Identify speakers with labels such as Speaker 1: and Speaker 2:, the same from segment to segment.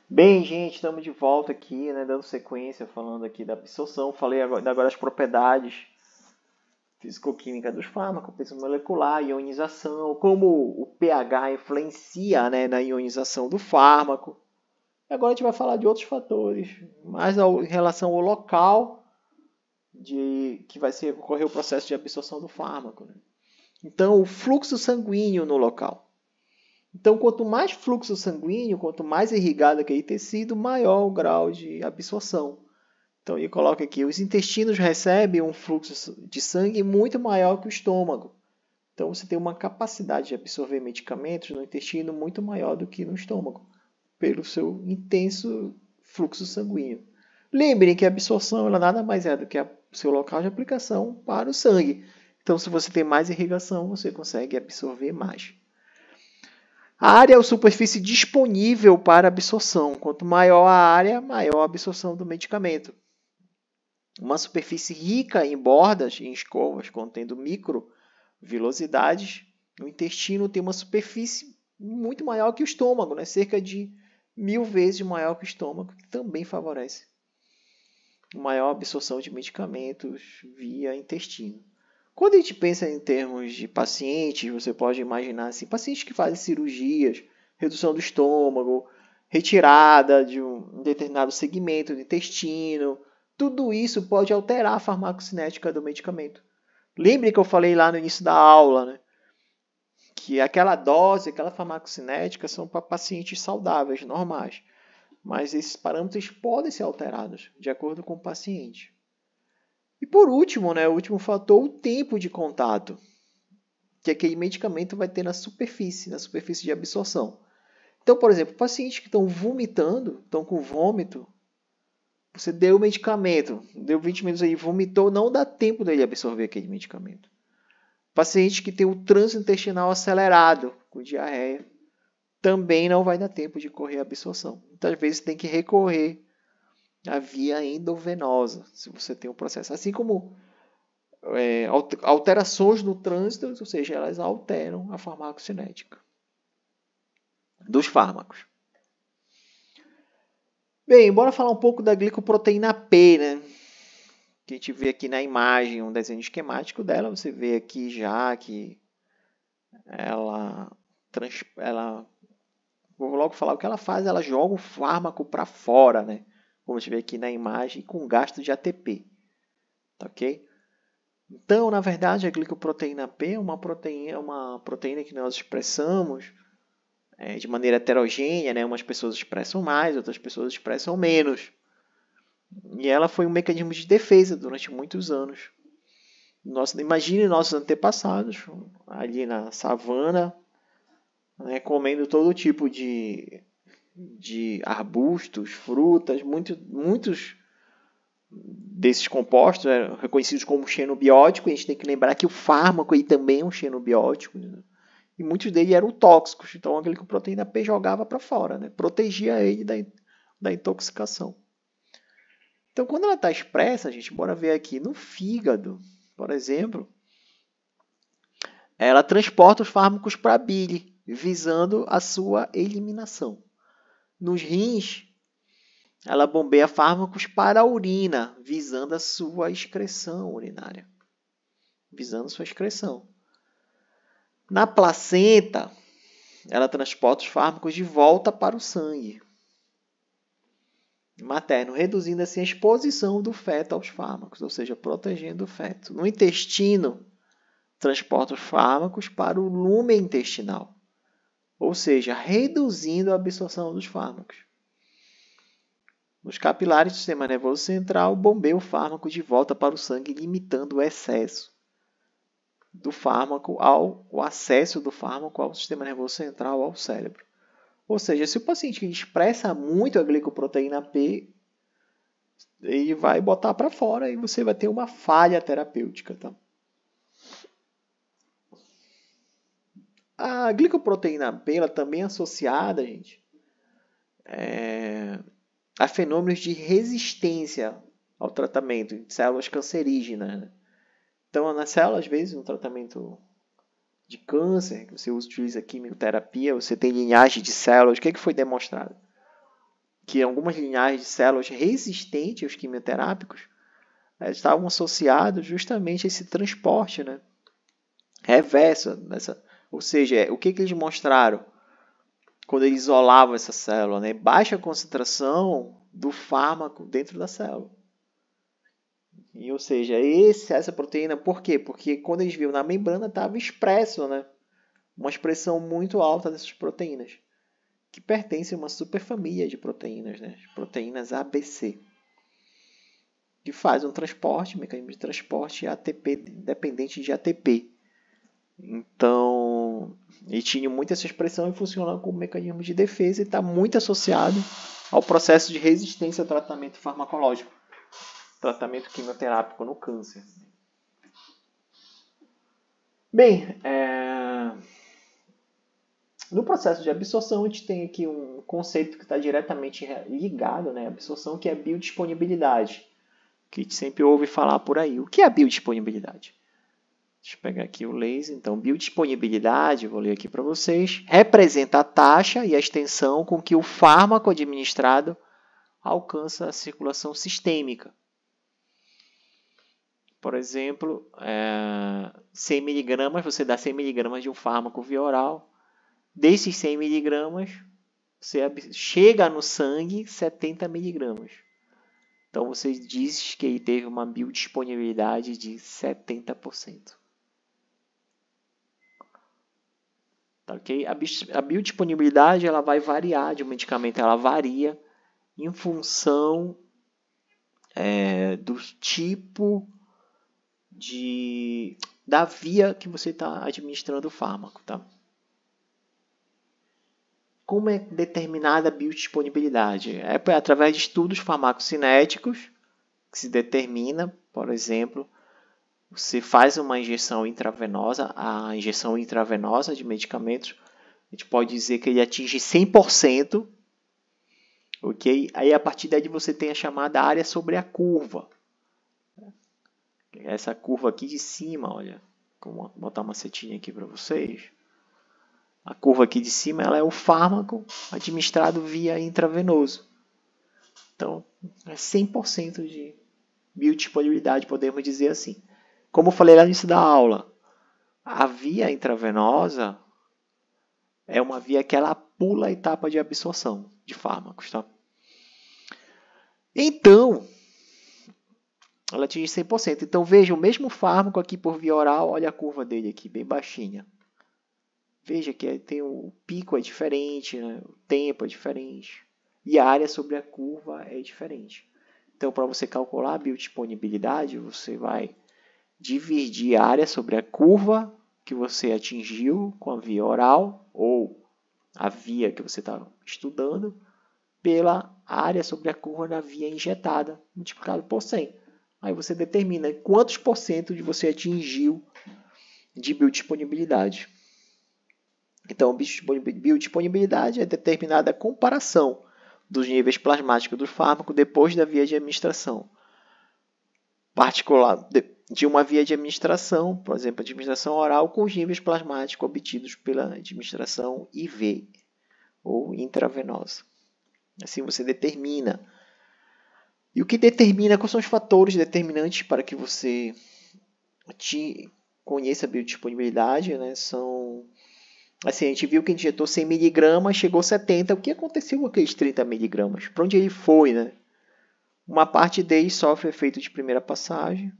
Speaker 1: Bem, gente, estamos de volta aqui, né, dando sequência, falando aqui da absorção. Falei agora as propriedades físico-químicas dos fármacos, peso molecular, ionização, como o pH influencia, né, na ionização do fármaco. Agora a gente vai falar de outros fatores, mais em relação ao local de que vai ocorrer o processo de absorção do fármaco, né? Então, o fluxo sanguíneo no local. Então, quanto mais fluxo sanguíneo, quanto mais irrigado aquele tecido, maior o grau de absorção. Então, ele coloca aqui, os intestinos recebem um fluxo de sangue muito maior que o estômago. Então, você tem uma capacidade de absorver medicamentos no intestino muito maior do que no estômago, pelo seu intenso fluxo sanguíneo. Lembrem que a absorção ela nada mais é do que o seu local de aplicação para o sangue. Então, se você tem mais irrigação, você consegue absorver mais. A área é a superfície disponível para absorção. Quanto maior a área, maior a absorção do medicamento. Uma superfície rica em bordas e em escovas contendo microvilosidades, o intestino tem uma superfície muito maior que o estômago, né? Cerca de 1000 vezes maior que o estômago, que também favorece maior absorção de medicamentos via intestino. Quando a gente pensa em termos de pacientes, você pode imaginar assim, pacientes que fazem cirurgias, redução do estômago, retirada de um determinado segmento do intestino, tudo isso pode alterar a farmacocinética do medicamento. Lembre que eu falei lá no início da aula, né, que aquela dose, aquela farmacocinética são para pacientes saudáveis, normais. Mas esses parâmetros podem ser alterados de acordo com o paciente. E por último, né, o último fator, o tempo de contato que aquele medicamento vai ter na superfície de absorção. Então, por exemplo, pacientes que estão vomitando, estão com vômito, você deu o medicamento, deu 20 minutos aí, vomitou, não dá tempo dele absorver aquele medicamento. Paciente que tem o trânsito intestinal acelerado, com diarreia, também não vai dar tempo de correr a absorção. Muitas vezes tem que recorrer à via endovenosa, se você tem um processo. Assim como alterações no trânsito, ou seja, elas alteram a farmacocinética dos fármacos. Bem, bora falar um pouco da glicoproteína P, né? Que a gente vê aqui na imagem, um desenho esquemático dela, você vê aqui já que ela vou logo falar o que ela faz, ela joga o fármaco para fora, né? Como a gente vê aqui na imagem, com gasto de ATP, tá ok? Então, na verdade, a glicoproteína P é uma proteína que nós expressamos de maneira heterogênea, né? Umas pessoas expressam mais, outras pessoas expressam menos. E ela foi um mecanismo de defesa durante muitos anos. Imagine nossos antepassados ali na savana, né, comendo todo tipo de arbustos, frutas, muitos desses compostos eram reconhecidos como xenobióticos. A gente tem que lembrar que o fármaco aí também é um xenobiótico, né? E muitos deles eram tóxicos. Então a glicoproteína P jogava para fora, né? Protegia ele da intoxicação. Então, quando ela está expressa, a gente bora ver aqui no fígado, por exemplo, ela transporta os fármacos para a bile, visando a sua eliminação. Nos rins, ela bombeia fármacos para a urina, visando a sua excreção urinária. Visando sua excreção. Na placenta, ela transporta os fármacos de volta para o sangue materno, reduzindo assim a exposição do feto aos fármacos, ou seja, protegendo o feto. No intestino, transporta os fármacos para o lumen intestinal, ou seja, reduzindo a absorção dos fármacos. Nos capilares do sistema nervoso central, bombeia o fármaco de volta para o sangue, limitando o excesso do fármaco o acesso do fármaco ao sistema nervoso central, ao cérebro. Ou seja, se o paciente expressa muito a glicoproteína P, ele vai botar para fora e você vai ter uma falha terapêutica. Tá? A glicoproteína P ela também é associada, gente, a fenômenos de resistência ao tratamento de células cancerígenas. Né? Então, nas células, às vezes, no tratamento de câncer, que você utiliza quimioterapia, você tem linhagem de células. O que foi demonstrado? que algumas linhagens de células resistentes aos quimioterápicos estavam associados justamente a esse transporte, né, reverso. Ou seja, o que eles mostraram quando eles isolavam essa célula? Né? Baixa concentração do fármaco dentro da célula. E, ou seja, essa proteína, por quê? Porque quando eles viram na membrana estava expresso, né, uma expressão muito alta dessas proteínas, que pertencem a uma superfamília de proteínas, né, proteínas ABC, que faz um transporte, mecanismo de transporte ATP, dependente de ATP. Então, ele tinha muito essa expressão e funciona como mecanismo de defesa e está muito associado ao processo de resistência ao tratamento farmacológico, tratamento quimioterápico no câncer. Bem, no processo de absorção, a gente tem aqui um conceito que está diretamente ligado, né, à absorção, que é a biodisponibilidade, que a gente sempre ouve falar por aí. O que é a biodisponibilidade? Deixa eu pegar aqui o laser. Então, biodisponibilidade, vou ler aqui para vocês, representa a taxa e a extensão com que o fármaco administrado alcança a circulação sistêmica. Por exemplo, 100 mg, você dá 100 mg de um fármaco via oral. Desses 100 mg, você chega no sangue 70 mg. Então, você diz que ele teve uma biodisponibilidade de 70%. Tá, okay? A biodisponibilidade ela vai variar de um medicamento, ela varia em função do tipo da via que você está administrando o fármaco. Tá? Como é determinada a biodisponibilidade? É através de estudos farmacocinéticos que se determina, por exemplo, você faz uma injeção intravenosa, a injeção intravenosa de medicamentos, a gente pode dizer que ele atinge 100%, ok? Aí a partir daí você tem a chamada área sobre a curva. Essa curva aqui de cima, olha, vou botar uma setinha aqui para vocês. A curva aqui de cima ela é o fármaco administrado via intravenoso. Então, é 100% de biodisponibilidade, podemos dizer assim. Como eu falei lá no início da aula, a via intravenosa é uma via que ela pula a etapa de absorção de fármacos. Tá? Então, ela atinge 100%. Então, veja, o mesmo fármaco aqui por via oral, olha a curva dele aqui, bem baixinha. Veja que tem o pico é diferente, né? O tempo é diferente. E a área sobre a curva é diferente. Então, para você calcular a biodisponibilidade, você vai dividir a área sobre a curva que você atingiu com a via oral, ou a via que você está estudando, pela área sobre a curva da via injetada, multiplicado por 100. Aí você determina quantos por cento de você atingiu de biodisponibilidade. Então, biodisponibilidade é determinada a comparação dos níveis plasmáticos do fármaco depois da via de administração. Particular de uma via de administração, por exemplo, administração oral, com os níveis plasmáticos obtidos pela administração IV ou intravenosa. Assim você determina. E o que determina, quais são os fatores determinantes para que você conheça a biodisponibilidade, né? São, assim, a gente viu que injetou 100 mg, chegou 70. O que aconteceu com aqueles 30 mg? Para onde ele foi, né? Uma parte deles sofre efeito de primeira passagem.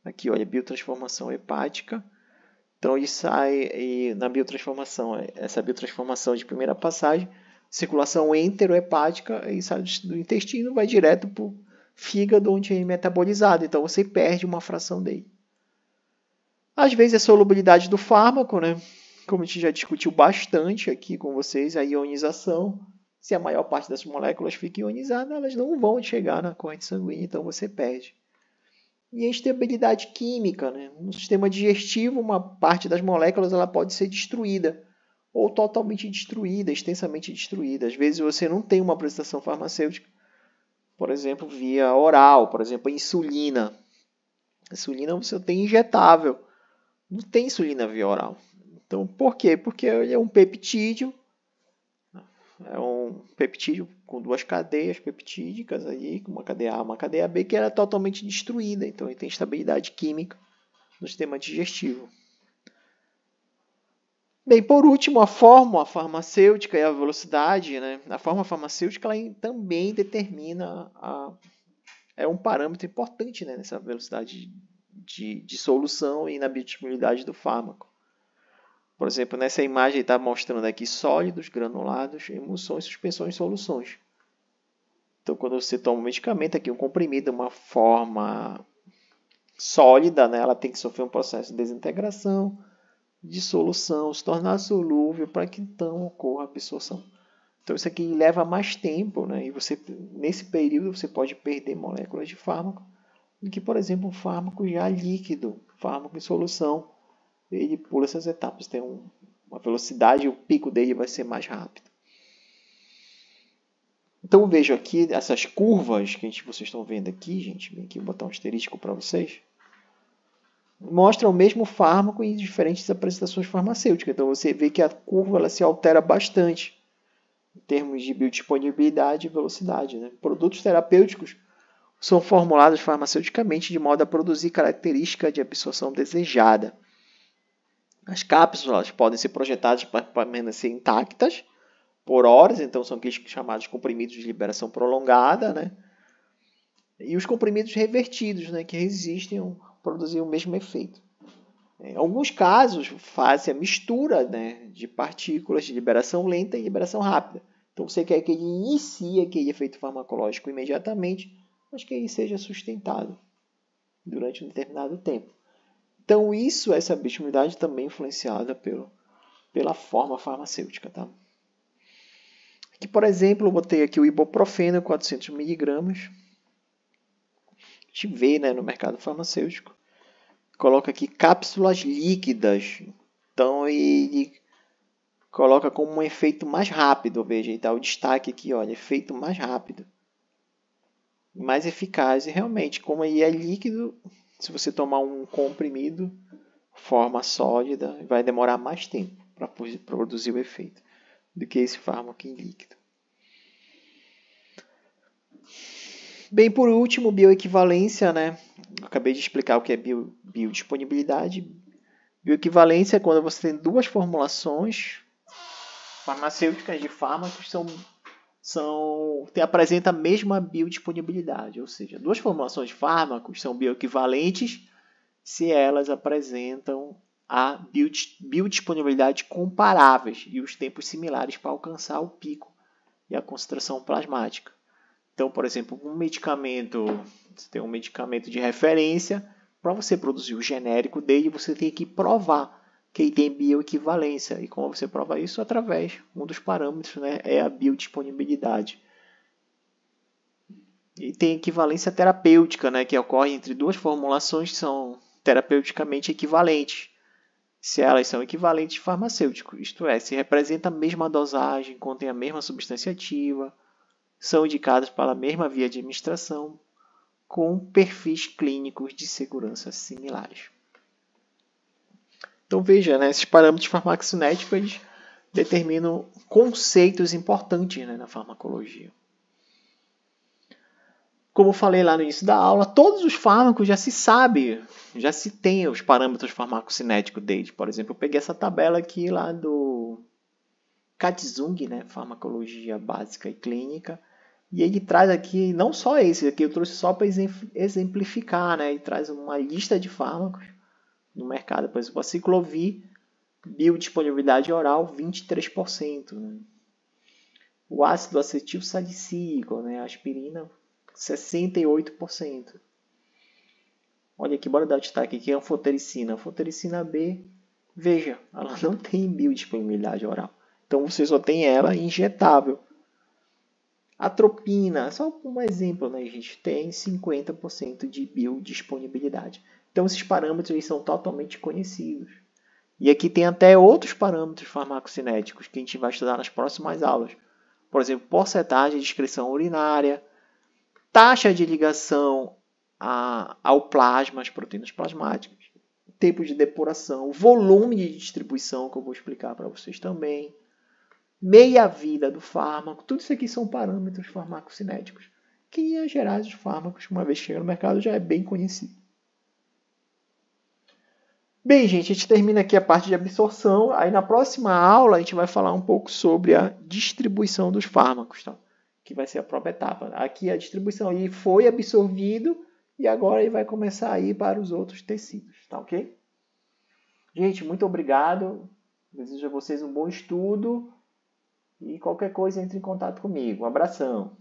Speaker 1: Aqui, olha, biotransformação hepática. Então, ele sai na biotransformação, essa biotransformação de primeira passagem, circulação enterohepática, e sai do intestino, vai direto para o fígado, onde é metabolizado. Então, você perde uma fração dele. Às vezes, a solubilidade do fármaco, né? Como a gente já discutiu bastante aqui com vocês, a ionização. Se a maior parte das moléculas fica ionizada, elas não vão chegar na corrente sanguínea, então você perde. E a instabilidade química, né? No sistema digestivo, uma parte das moléculas ela pode ser destruída, ou totalmente destruída, extensamente destruída. Às vezes você não tem uma prestação farmacêutica, por exemplo, via oral, por exemplo, a insulina. A insulina você tem injetável, não tem insulina via oral. Então, por quê? Porque ele é um peptídeo é um peptídeo com duas cadeias peptídicas aí, uma cadeia A e uma cadeia B, que era totalmente destruída. Então ele tem estabilidade química no sistema digestivo. Bem, por último, a fórmula farmacêutica e a velocidade, né? A fórmula farmacêutica ela também determina é um parâmetro importante, né, nessa velocidade de solução e na biodisponibilidade do fármaco. Por exemplo, nessa imagem está mostrando aqui sólidos, granulados, emulsões, suspensões e soluções. Então, quando você toma um medicamento, aqui um comprimido, uma forma sólida, né, ela tem que sofrer um processo de desintegração, dissolução, se tornar solúvel para que então ocorra a absorção. Então isso aqui leva mais tempo, né? E você, nesse período você pode perder moléculas de fármaco do que, por exemplo, um fármaco já líquido, fármaco em solução. Ele pula essas etapas, tem uma velocidade, o pico dele vai ser mais rápido. Então vejo aqui essas curvas que vocês estão vendo aqui, gente, vem aqui botar um asterisco para vocês. Mostra o mesmo fármaco em diferentes apresentações farmacêuticas. Então você vê que a curva ela se altera bastante em termos de biodisponibilidade e velocidade. Né? Produtos terapêuticos são formulados farmaceuticamente de modo a produzir característica de absorção desejada. As cápsulas podem ser projetadas para permanecer intactas por horas, então são aqueles chamados comprimidos de liberação prolongada, né? E os comprimidos revertidos, né, que resistem a produzir o mesmo efeito. Em alguns casos, faz-se a mistura, né, de partículas de liberação lenta e liberação rápida. Então, você quer que ele inicie aquele efeito farmacológico imediatamente, mas que ele seja sustentado durante um determinado tempo. Então, essa biodisponibilidade também é influenciada pela forma farmacêutica. Tá? Aqui, por exemplo, eu botei aqui o ibuprofeno, 400 mg. A gente vê, né, no mercado farmacêutico. Coloca aqui cápsulas líquidas. Então, ele coloca como um efeito mais rápido. Veja, está o destaque aqui, olha, efeito mais rápido. Mais eficaz. E realmente, como ele é líquido, se você tomar um comprimido, forma sólida, vai demorar mais tempo para produzir o efeito do que esse fármaco em líquido. Bem, por último, bioequivalência, né? Eu acabei de explicar o que é biodisponibilidade. Bioequivalência é quando você tem duas formulações farmacêuticas de fármacos que apresentam a mesma biodisponibilidade, ou seja, duas formulações de fármacos são bioequivalentes se elas apresentam a biodisponibilidade comparáveis e os tempos similares para alcançar o pico e a concentração plasmática. Então, por exemplo, você tem um medicamento de referência, para você produzir o genérico dele, você tem que provar que ele tem bioequivalência. E como você prova isso? Através, um dos parâmetros, né, é a biodisponibilidade. E tem equivalência terapêutica, né, que ocorre entre duas formulações que são terapeuticamente equivalentes. Se elas são equivalentes farmacêuticos, isto é, se representa a mesma dosagem, contém a mesma substância ativa, são indicadas pela mesma via de administração, com perfis clínicos de segurança similares. Então veja, né, esses parâmetros farmacocinéticos eles determinam conceitos importantes, né, na farmacologia. Como falei lá no início da aula, todos os fármacos já se sabe, já se tem os parâmetros farmacocinéticos deles. Por exemplo, eu peguei essa tabela aqui lá do Katzung, né, Farmacologia Básica e Clínica, e ele traz aqui, não só esse, aqui eu trouxe só para exemplificar, né, ele traz uma lista de fármacos no mercado. Por exemplo, a Ciclovir, biodisponibilidade oral 23%. Né? O ácido acetil salicílico, né, a aspirina, 68%. Olha aqui, bora dar destaque aqui, a anfotericina. A anfotericina B, veja, ela não tem biodisponibilidade oral. Então você só tem ela injetável. Atropina, só um exemplo, né? A gente tem 50% de biodisponibilidade. Então esses parâmetros eles são totalmente conhecidos. E aqui tem até outros parâmetros farmacocinéticos que a gente vai estudar nas próximas aulas. Por exemplo, porcentagem de excreção urinária, taxa de ligação ao plasma, às proteínas plasmáticas, tempo de depuração, volume de distribuição, que eu vou explicar para vocês também, meia-vida do fármaco. Tudo isso aqui são parâmetros farmacocinéticos, que em linhas gerais os fármacos, uma vez que chega no mercado, já é bem conhecido. Bem, gente, a gente termina aqui a parte de absorção. Aí na próxima aula a gente vai falar um pouco sobre a distribuição dos fármacos, tá? Que vai ser a própria etapa. Aqui a distribuição ele foi absorvido e agora ele vai começar a ir para os outros tecidos, tá ok? Gente, muito obrigado. Desejo a vocês um bom estudo e qualquer coisa entre em contato comigo. Um abração.